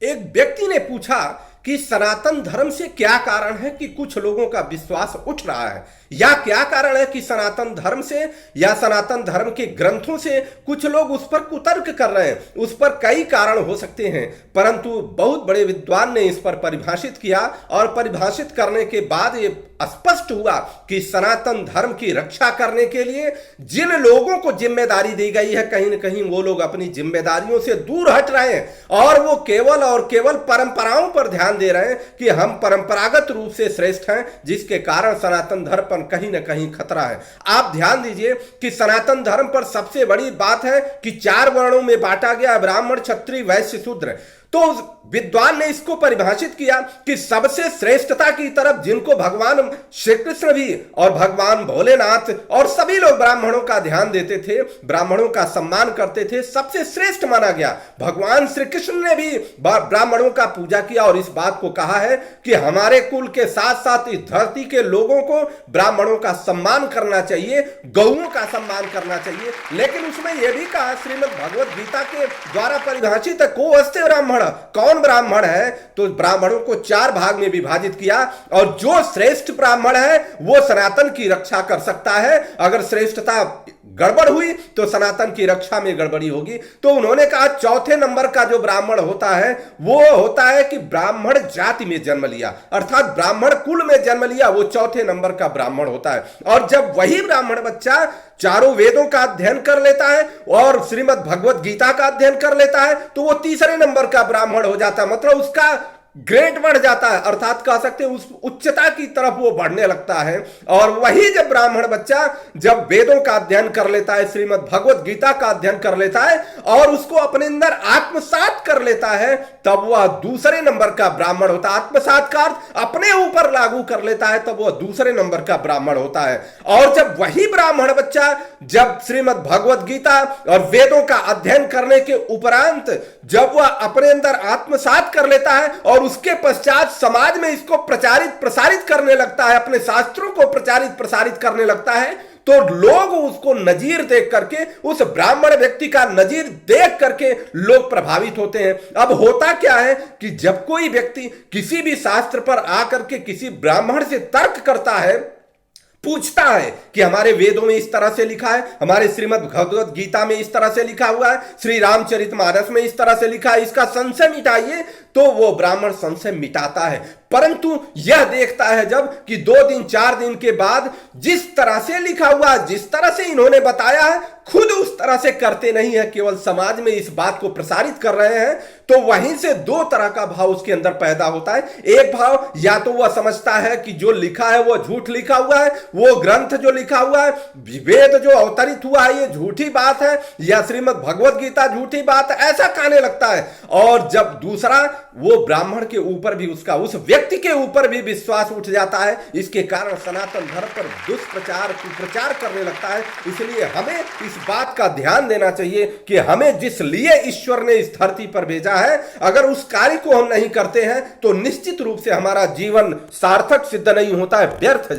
एक व्यक्ति ने पूछा कि सनातन धर्म से क्या कारण है कि कुछ लोगों का विश्वास उठ रहा है, या क्या कारण है कि सनातन धर्म से या सनातन धर्म के ग्रंथों से कुछ लोग उस पर कुतर्क कर रहे हैं। उस पर कई कारण हो सकते हैं, परंतु बहुत बड़े विद्वान ने इस पर परिभाषित किया और परिभाषित करने के बाद ये स्पष्ट हुआ कि सनातन धर्म की रक्षा करने के लिए जिन लोगों को जिम्मेदारी दी गई है, कहीं न कहीं वो लोग अपनी जिम्मेदारियों से दूर हट रहे हैं और वो केवल और केवल परंपराओं पर ध्यान दे रहे हैं कि हम परंपरागत रूप से श्रेष्ठ हैं, जिसके कारण सनातन धर्म पर कहीं ना कहीं खतरा है। आप ध्यान दीजिए कि सनातन धर्म पर सबसे बड़ी बात है कि 4 वर्णों में बांटा गया, ब्राह्मण, क्षत्रिय, वैश्य, शूद्र। तो विद्वान ने इसको परिभाषित किया कि सबसे श्रेष्ठता की तरफ जिनको भगवान श्री कृष्ण भी और भगवान भोलेनाथ और सभी लोग ब्राह्मणों का ध्यान देते थे, ब्राह्मणों का सम्मान करते थे, सबसे श्रेष्ठ माना गया। भगवान श्री कृष्ण ने भी ब्राह्मणों का पूजा किया और इस बात को कहा है कि हमारे कुल के साथ साथ इस धरती के लोगों को ब्राह्मणों का सम्मान करना चाहिए, गौओं का सम्मान करना चाहिए। लेकिन उसमें यह भी कहा, श्रीमद् भगवत गीता के द्वारा परिभाषित है, को अस्ते ब्राह्मण, कौन ब्राह्मण है, तो ब्राह्मणों को 4 भाग में विभाजित किया और जो श्रेष्ठ ब्राह्मण है वो सनातन की रक्षा कर सकता है। अगर श्रेष्ठता गड़बड़ हुई तो सनातन की रक्षा में गड़बड़ी होगी। तो उन्होंने कहा चौथे नंबर का जो ब्राह्मण होता है वो होता है कि ब्राह्मण जाति में जन्म लिया, अर्थात ब्राह्मण कुल में जन्म लिया, वो चौथे नंबर का ब्राह्मण होता है। और जब वही ब्राह्मण बच्चा चारों वेदों का अध्ययन कर लेता है और श्रीमद् भगवत गीता का अध्ययन कर लेता है तो वो तीसरे नंबर का ब्राह्मण हो जाता है, मतलब उसका ग्रेड बढ़ जाता है, अर्थात कह सकते हैं उस उच्चता की तरफ वो बढ़ने लगता है। और वही जब ब्राह्मण बच्चा जब वेदों का अध्ययन कर लेता है, श्रीमद् भगवत गीता का अध्ययन कर लेता है और उसको अपने अंदर आत्मसात कर लेता है, तब वह दूसरे नंबर का ब्राह्मण होता है। आत्मसात का अर्थ अपने ऊपर लागू कर लेता है, तब वह दूसरे नंबर का ब्राह्मण होता है। और जब वही ब्राह्मण बच्चा जब श्रीमद् भगवत गीता और वेदों का अध्ययन करने के उपरांत जब वह अपने अंदर आत्मसात कर लेता है और उसके पश्चात समाज में इसको प्रचारित प्रसारित करने लगता है, अपने शास्त्रों को प्रचारित प्रसारित करने लगता है, तो लोग उसको नजीर देख करके, उस ब्राह्मण व्यक्ति का नजीर देख करके लोग प्रभावित होते हैं। अब होता क्या है कि जब कोई व्यक्ति किसी भी शास्त्र पर आकर के किसी ब्राह्मण से तर्क करता है, पूछता है कि हमारे वेदों में इस तरह से लिखा है, हमारे श्रीमद् भगवत गीता में इस तरह से लिखा हुआ है, श्री रामचरितमानस में इस तरह से लिखा है, इसका संशय मिटाइए, तो वो ब्राह्मण संशय मिटाता है। परंतु यह देखता है जब कि 2 दिन 4 दिन के बाद जिस तरह से लिखा हुआ है, जिस तरह से इन्होंने बताया है, खुद उस तरह से करते नहीं है, केवल समाज में इस बात को प्रसारित कर रहे हैं, तो वहीं से 2 तरह का भाव उसके अंदर पैदा होता है। एक भाव, या तो वह समझता है कि जो लिखा है वो झूठ लिखा हुआ है, वो ग्रंथ जो लिखा हुआ है, वेद जो अवतरित हुआ है ये झूठी बात है, या श्रीमद् भगवत गीता झूठी बात है, ऐसा कहने लगता है। और जब दूसरा, वो ब्राह्मण के ऊपर भी, उसका उस व्यक्ति के ऊपर भी विश्वास उठ जाता है, इसके कारण सनातन धर्म पर दुष्प्रचार कुप्रचार करने लगता है। इसलिए हमें इस बात का ध्यान देना चाहिए कि हमें जिस लिए ईश्वर ने इस धरती पर भेजा है, अगर उस कार्य को हम नहीं करते हैं तो निश्चित रूप से हमारा जीवन सार्थक सिद्ध नहीं होता है, व्यर्थ